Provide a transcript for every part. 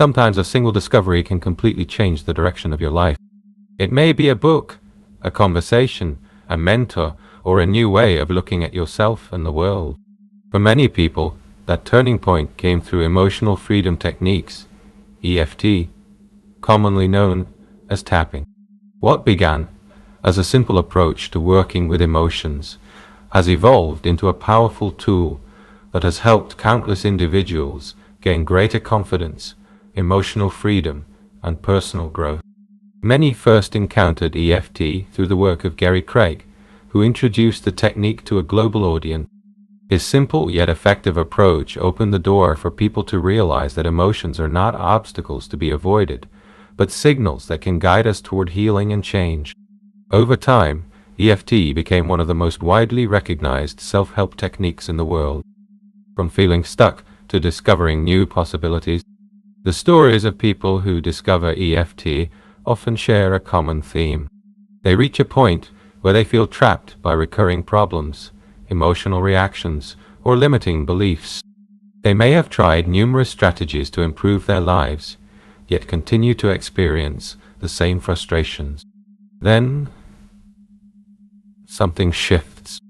Sometimes a single discovery can completely change the direction of your life. It may be a book, a conversation, a mentor, or a new way of looking at yourself and the world. For many people, that turning point came through emotional freedom techniques, EFT, commonly known as tapping. What began as a simple approach to working with emotions has evolved into a powerful tool that has helped countless individuals gain greater confidence, emotional freedom, and personal growth. Many first encountered EFT through the work of Gary Craig, who introduced the technique to a global audience. His simple yet effective approach opened the door for people to realize that emotions are not obstacles to be avoided, but signals that can guide us toward healing and change. Over time, EFT became one of the most widely recognized self-help techniques in the world. From feeling stuck to discovering new possibilities, the stories of people who discover EFT often share a common theme. They reach a point where they feel trapped by recurring problems, emotional reactions, or limiting beliefs. They may have tried numerous strategies to improve their lives, yet continue to experience the same frustrations. Then, something shifts.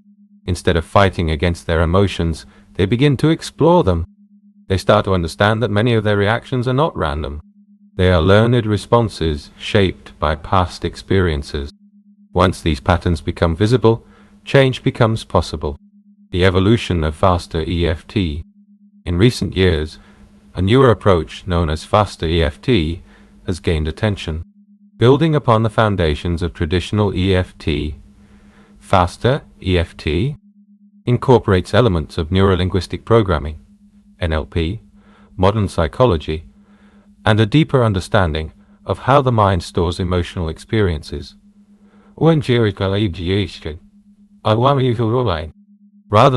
Instead of fighting against their emotions, they begin to explore them. They start to understand that many of their reactions are not random. They are learned responses shaped by past experiences. Once these patterns become visible, change becomes possible. The evolution of faster EFT. In recent years, a newer approach known as faster EFT has gained attention. Building upon the foundations of traditional EFT, faster EFT incorporates elements of neurolinguistic programming, NLP, modern psychology, and a deeper understanding of how the mind stores emotional experiences. Rather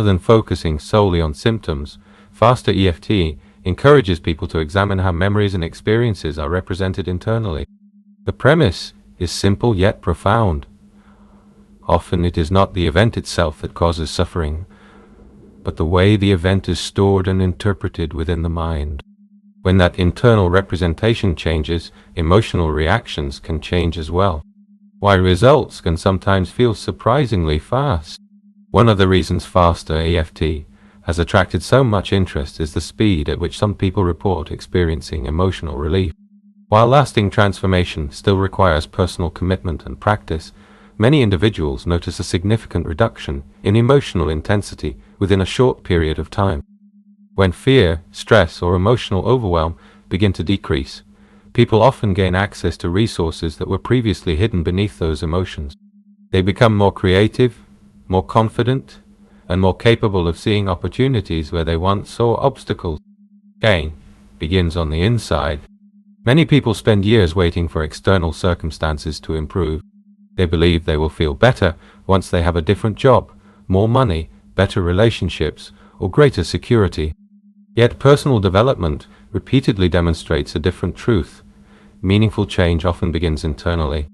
than focusing solely on symptoms, faster EFT encourages people to examine how memories and experiences are represented internally. The premise is simple yet profound. Often it is not the event itself that causes suffering, but the way the event is stored and interpreted within the mind. When that internal representation changes, emotional reactions can change as well, while results can sometimes feel surprisingly fast. One of the reasons faster EFT has attracted so much interest is the speed at which some people report experiencing emotional relief. While lasting transformation still requires personal commitment and practice, many individuals notice a significant reduction in emotional intensity within a short period of time. When fear, stress, or emotional overwhelm begin to decrease, people often gain access to resources that were previously hidden beneath those emotions. They become more creative, more confident, and more capable of seeing opportunities where they once saw obstacles. Change begins on the inside. Many people spend years waiting for external circumstances to improve. They believe they will feel better once they have a different job, more money, better relationships, or greater security. Yet personal development repeatedly demonstrates a different truth. Meaningful change often begins internally.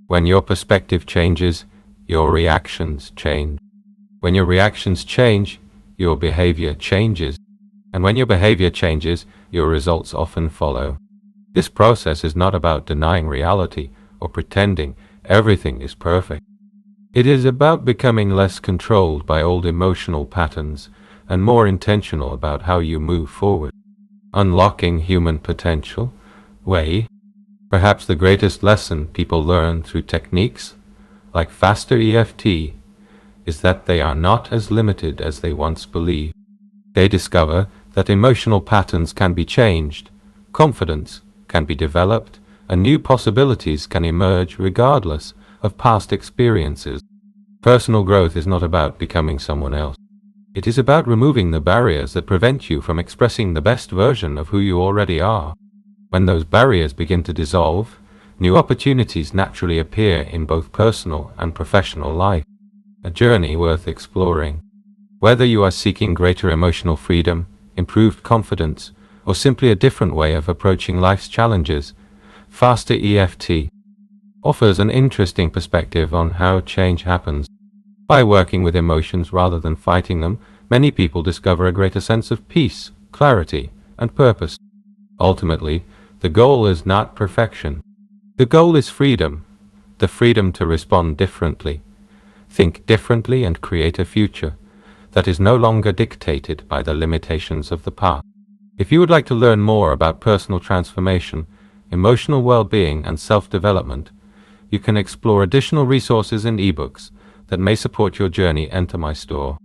When your perspective changes, your reactions change. When your reactions change, your behavior changes. And when your behavior changes, your results often follow. This process is not about denying reality or pretending everything is perfect. It is about becoming less controlled by old emotional patterns and more intentional about how you move forward. Unlocking human potential. Perhaps the greatest lesson people learn through techniques like faster EFT is that they are not as limited as they once believed. They discover that emotional patterns can be changed, confidence can be developed, and new possibilities can emerge regardless of past experiences. Personal growth is not about becoming someone else. It is about removing the barriers that prevent you from expressing the best version of who you already are. When those barriers begin to dissolve, new opportunities naturally appear in both personal and professional life. A journey worth exploring. Whether you are seeking greater emotional freedom, improved confidence, or simply a different way of approaching life's challenges, faster EFT offers an interesting perspective on how change happens. By working with emotions rather than fighting them, many people discover a greater sense of peace, clarity, and purpose. Ultimately, The goal is not perfection. The goal is freedom, the freedom to respond differently, think differently, and create a future that is no longer dictated by the limitations of the past. If you would like to learn more about personal transformation, emotional well-being, and self-development, you can explore additional resources and ebooks that may support your journey. Enter my store.